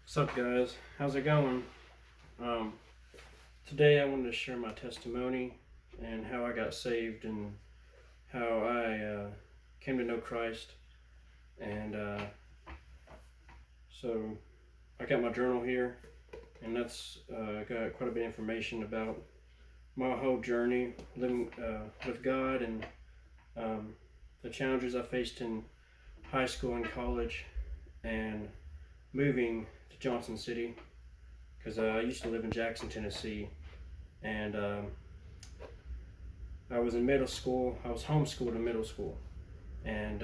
What's up, guys? How's it going? Um, Today I wanted to share my testimony and how I got saved and how I came to know Christ. And so I got my journal here, and that's got quite a bit of information about my whole journey living with God and um, the challenges I faced in high school and college and moving to Johnson City because I used to live in Jackson, Tennessee, and I was in middle school. I was homeschooled in middle school, and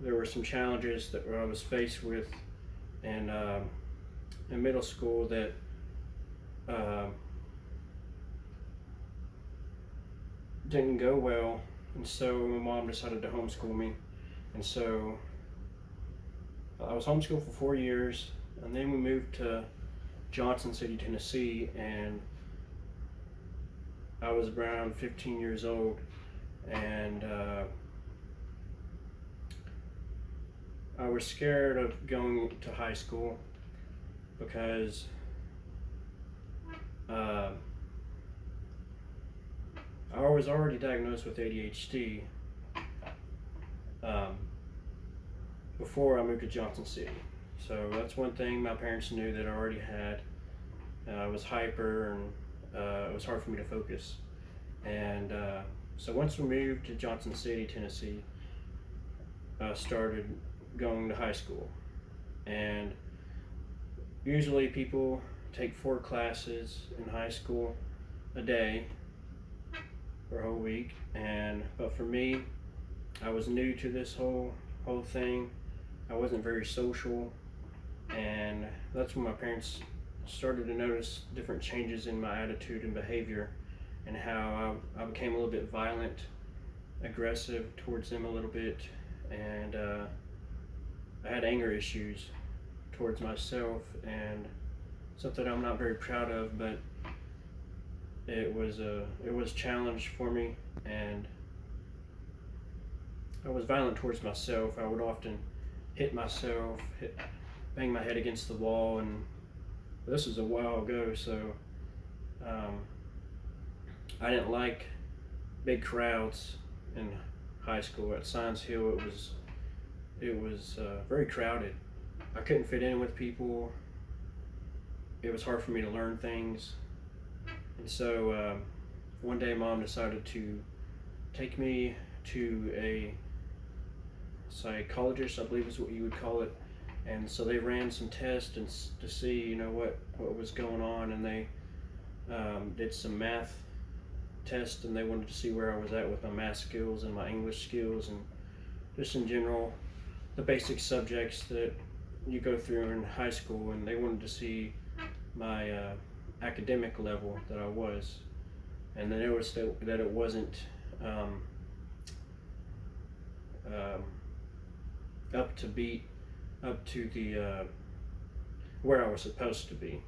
there were some challenges that I was faced with in in middle school that uh, didn't go well, and so my mom decided to homeschool me, and so I was homeschooled for 4 years, and then we moved to Johnson City, Tennessee, and I was around 15 years old, and I was scared of going to high school because uh, I was already diagnosed with ADHD um, before I moved to Johnson City. So that's one thing my parents knew that I already had. I was hyper, and it was hard for me to focus. And so once we moved to Johnson City, Tennessee, I started going to high school. And usually people take 4 classes in high school a day for a whole week. And but for me, I was new to this whole thing. I wasn't very social, and that's when my parents started to notice different changes in my attitude and behavior, and how I became a little bit violent, aggressive towards them a little bit, and I had anger issues towards myself, and something I'm not very proud of, but it was a challenge for me, and I was violent towards myself. I would often hit myself, bang my head against the wall, and this was a while ago, so um, I didn't like big crowds in high school. At Science Hill, it was very crowded. I couldn't fit in with people. It was hard for me to learn things, and so one day, Mom decided to take me to a psychologist, I believe is what you would call it. And so they ran some tests and to see, what was going on, and they did some math tests, and they wanted to see where I was at with my math skills and my English skills, and just in general, the basic subjects that you go through in high school. And they wanted to see my academic level that I was, and they noticed that it wasn't um, um, up to beat up to the where I was supposed to be,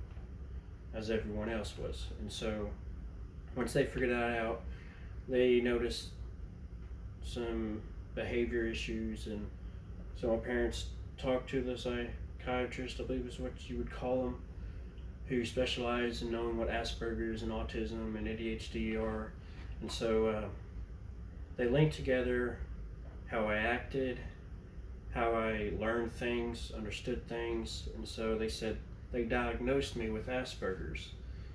as everyone else was. And so once they figured that out, they noticed some behavior issues, and so my parents talked to the psychiatrist, I believe is what you would call them, who specialize in knowing what Asperger's and autism and ADHD are. And so they linked together how I acted, how I learned things, understood things, and so they said they diagnosed me with Asperger's.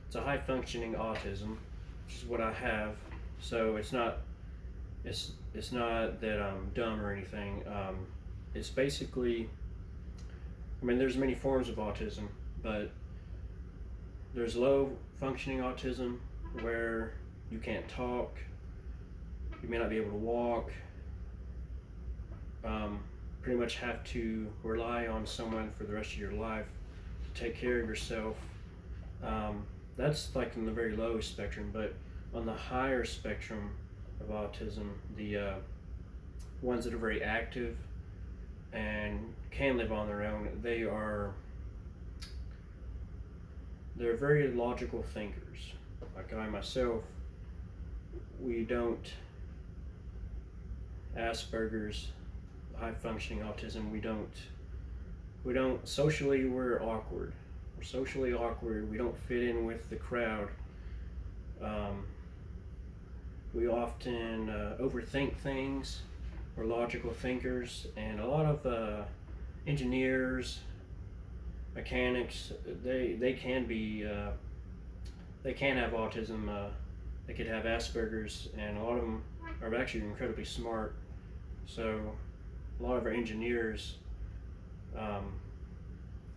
It's a high functioning autism, which is what I have. So it's not that I'm dumb or anything. It's basically, I mean, there's many forms of autism, but there's low functioning autism where you can't talk, you may not be able to walk, pretty much have to rely on someone for the rest of your life to take care of yourself. That's like in the very low spectrum, but on the higher spectrum of autism, the ones that are very active and can live on their own, they're very logical thinkers. Like I myself, we don't Asperger's, high functioning autism, we don't We don't socially. We're awkward. We're socially awkward. We don't fit in with the crowd. Um, we often overthink things. We're logical thinkers, and a lot of engineers, mechanics, they can be they can have autism. They could have Asperger's, and a lot of them are actually incredibly smart. So a lot of our engineers, I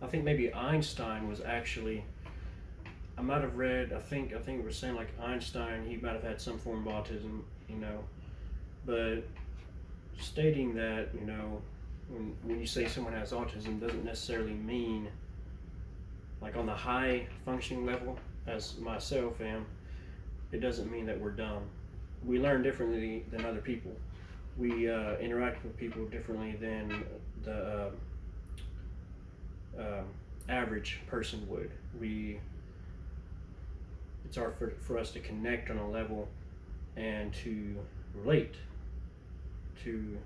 think maybe Einstein was actually. I might have read. I think it was saying like Einstein. He might have had some form of autism, but stating that when you say someone has autism doesn't necessarily mean like on the high functioning level as myself am. It doesn't mean that we're dumb. We learn differently than other people. We interact with people differently than the average person would. It's hard for us to connect on a level and to relate to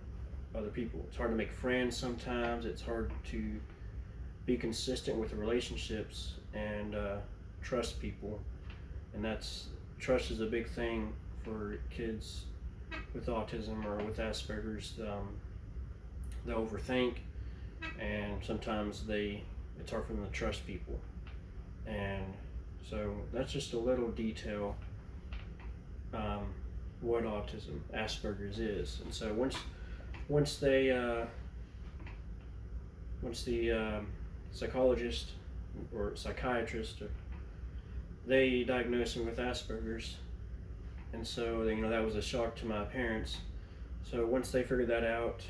other people. It's hard to make friends sometimes. It's hard to be consistent with the relationships and trust people. And trust is a big thing for kids with autism or with Asperger's. They overthink, and sometimes it's hard for them to trust people. And so that's just a little detail what autism, Asperger's is. And so once the psychologist or psychiatrist they diagnosed me with Asperger's, and so that was a shock to my parents. So once they figured that out,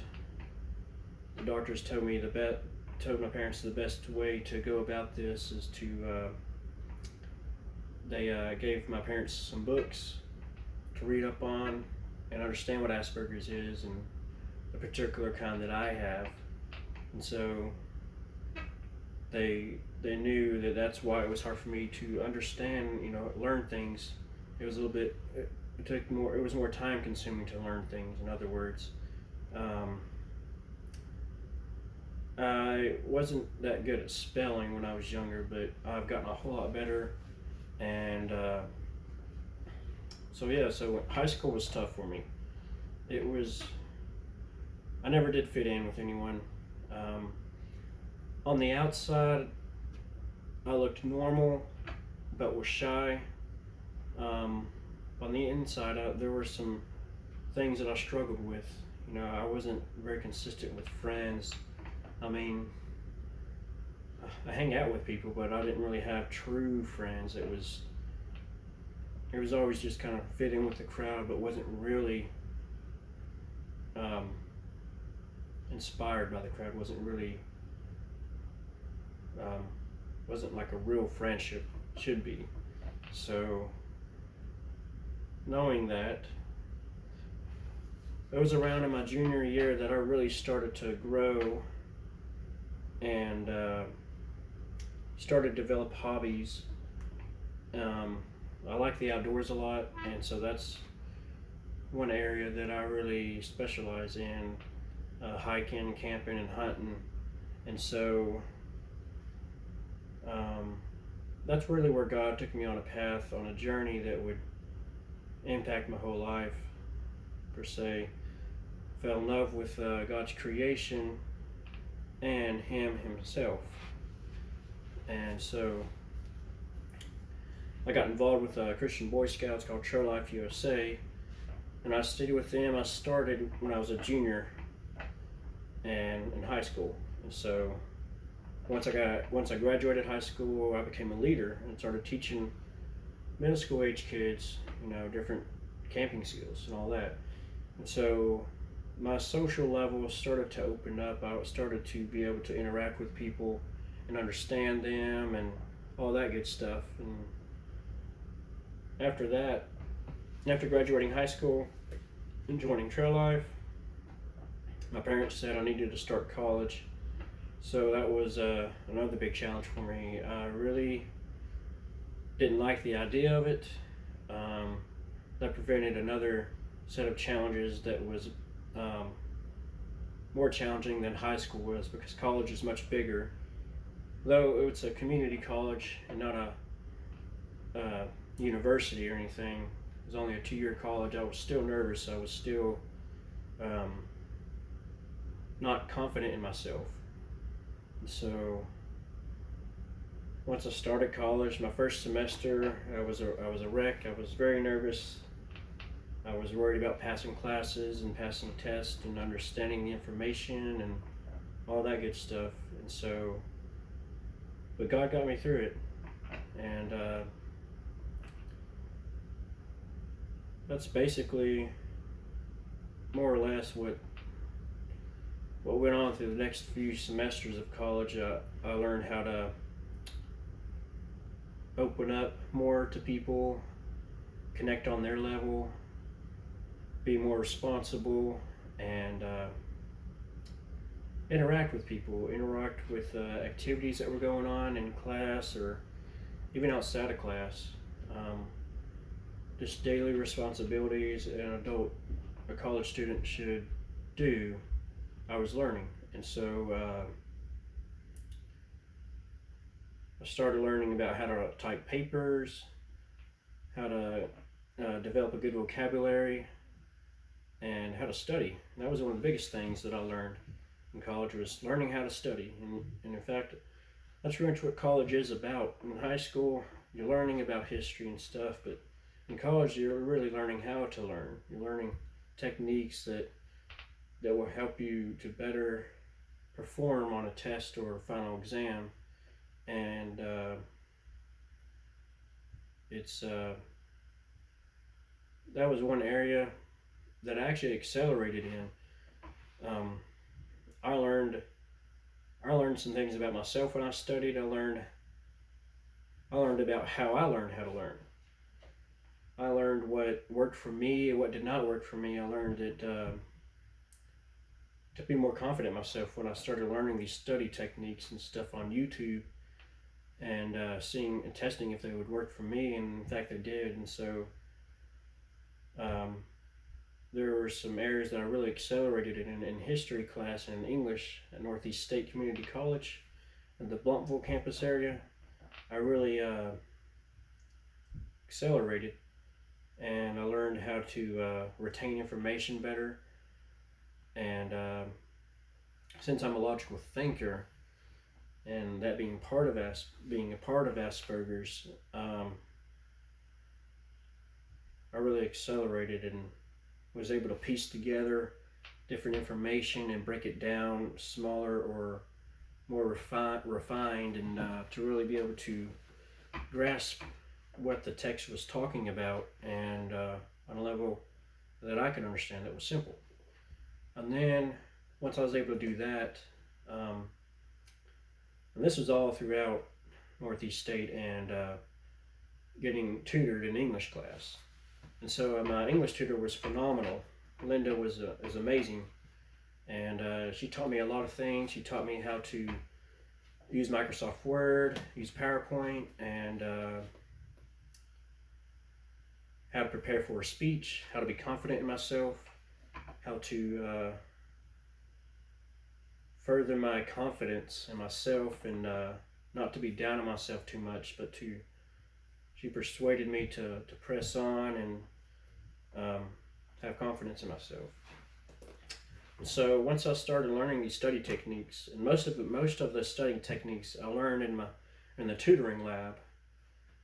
the doctors told my parents the best way to go about this is to they gave my parents some books to read up on and understand what Asperger's is and the particular kind that I have. And so they knew that that's why it was hard for me to understand, learn things. It was it was more time consuming to learn things, in other words. I wasn't that good at spelling when I was younger, but I've gotten a whole lot better. And so high school was tough for me. I never did fit in with anyone. On the outside, I looked normal, but was shy. On the inside, there were some things that I struggled with. I wasn't very consistent with friends. I mean, I hang out with people, but I didn't really have true friends. It was always just kind of fit in with the crowd, but wasn't really inspired by the crowd. Wasn't like a real friendship should be. So knowing that, it was around in my junior year that I really started to grow and started to develop hobbies. I like the outdoors a lot, and so that's one area that I really specialize in, hiking, camping, and hunting. And so that's really where God took me on a path, on a journey that would impact my whole life, per se. Fell in love with God's creation and Him Himself. And so I got involved with Christian Boy Scouts called Trail Life USA, and I stayed with them. I started when I was a junior and in high school. And so once I graduated high school, I became a leader and started teaching middle school age kids, different camping skills and all that. And so my social level started to open up. I started to be able to interact with people and understand them and all that good stuff. And after that, after graduating high school and joining Trail Life, my parents said I needed to start college. So that was another big challenge for me. I really didn't like the idea of it. That prevented another set of challenges that was more challenging than high school was because college is much bigger. Though it's a community college and not a university or anything, it was only a 2 year college. I was still nervous. I was still um, not confident in myself. And so once I started college, my first semester, I was a wreck. I was very nervous. I was worried about passing classes and passing tests and understanding the information and all that good stuff. And so, but God got me through it, and that's basically more or less what went on through the next few semesters of college. I learned how to open up more to people, connect on their level, be more responsible, and interact with people, interact with activities that were going on in class or even outside of class. Just daily responsibilities a college student should do. I was learning, and so I started learning about how to type papers, how to develop a good vocabulary, and how to study. And that was one of the biggest things that I learned in college, was learning how to study. And in fact, that's pretty much what college is about. In high school, you're learning about history and stuff, but in college, you're really learning how to learn. You're learning techniques that will help you to better perform on a test or a final exam. And it's that was one area that I actually accelerated in. I learned some things about myself when I studied. I learned about how I learned how to learn. I learned what worked for me and what did not work for me. I learned that to be more confident in myself when I started learning these study techniques and stuff on YouTube, and seeing and testing if they would work for me, and in fact they did. And so there were some areas that I really accelerated in history class and in English at Northeast State Community College in the Blountville campus area. I really accelerated, and I learned how to retain information better. And since I'm a logical thinker, and that being being a part of Asperger's, I really accelerated and was able to piece together different information and break it down smaller or more refined, and to really be able to grasp what the text was talking about, and on a level that I could understand that was simple. And then once I was able to do that, and this was all throughout Northeast State, and getting tutored in English class. And so my English tutor was phenomenal. Linda was amazing, and she taught me a lot of things. She taught me how to use Microsoft Word, use PowerPoint, and how to prepare for a speech, how to be confident in myself, how to further my confidence in myself, and not to be down on myself too much, but she persuaded me to press on and have confidence in myself. And so once I started learning these study techniques, and most of the studying techniques I learned in the tutoring lab.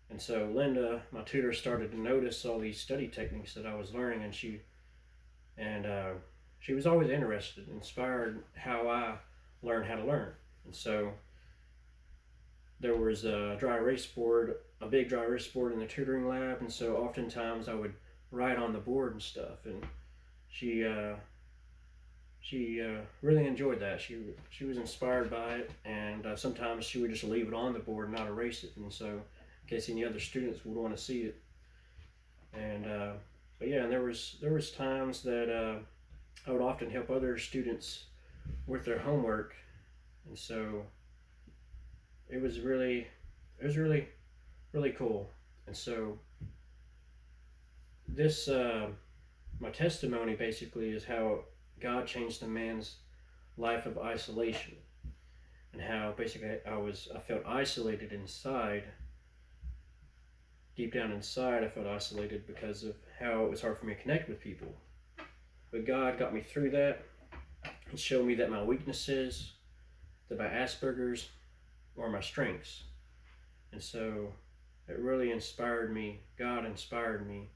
And so Linda, my tutor, started to notice all these study techniques that I was learning, and she was always interested, inspired how I learned how to learn. And so there was a big dry erase board in the tutoring lab, and so oftentimes I would write on the board and stuff, and she really enjoyed that. She was inspired by it, and sometimes she would just leave it on the board and not erase it, and so in case any other students would want to see it. And but yeah, and there was times that I would often help other students with their homework, and so it was really cool. And so this my testimony basically is how God changed a man's life of isolation, and how basically I felt isolated inside. Deep down inside, I felt isolated because of how it was hard for me to connect with people. But God got me through that. He showed me that my weaknesses, that my Asperger's, are my strengths. And so it really inspired me. God inspired me.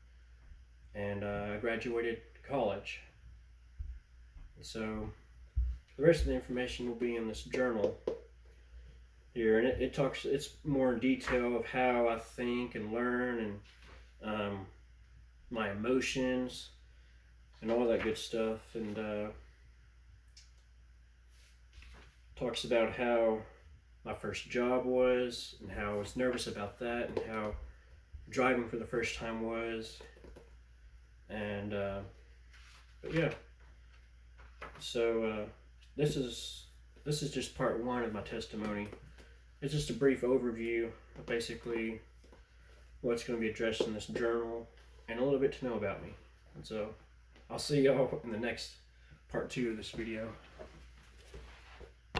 And I graduated college. And so the rest of the information will be in this journal here. And it's more in detail of how I think and learn, and my emotions and all that good stuff. And talks about how my first job was, and how I was nervous about that, and how driving for the first time was. And but yeah, so this is just part one of my testimony. It's just a brief overview of basically what's going to be addressed in this journal, and a little bit to know about me. And so I'll see y'all in the next part 2 of this video.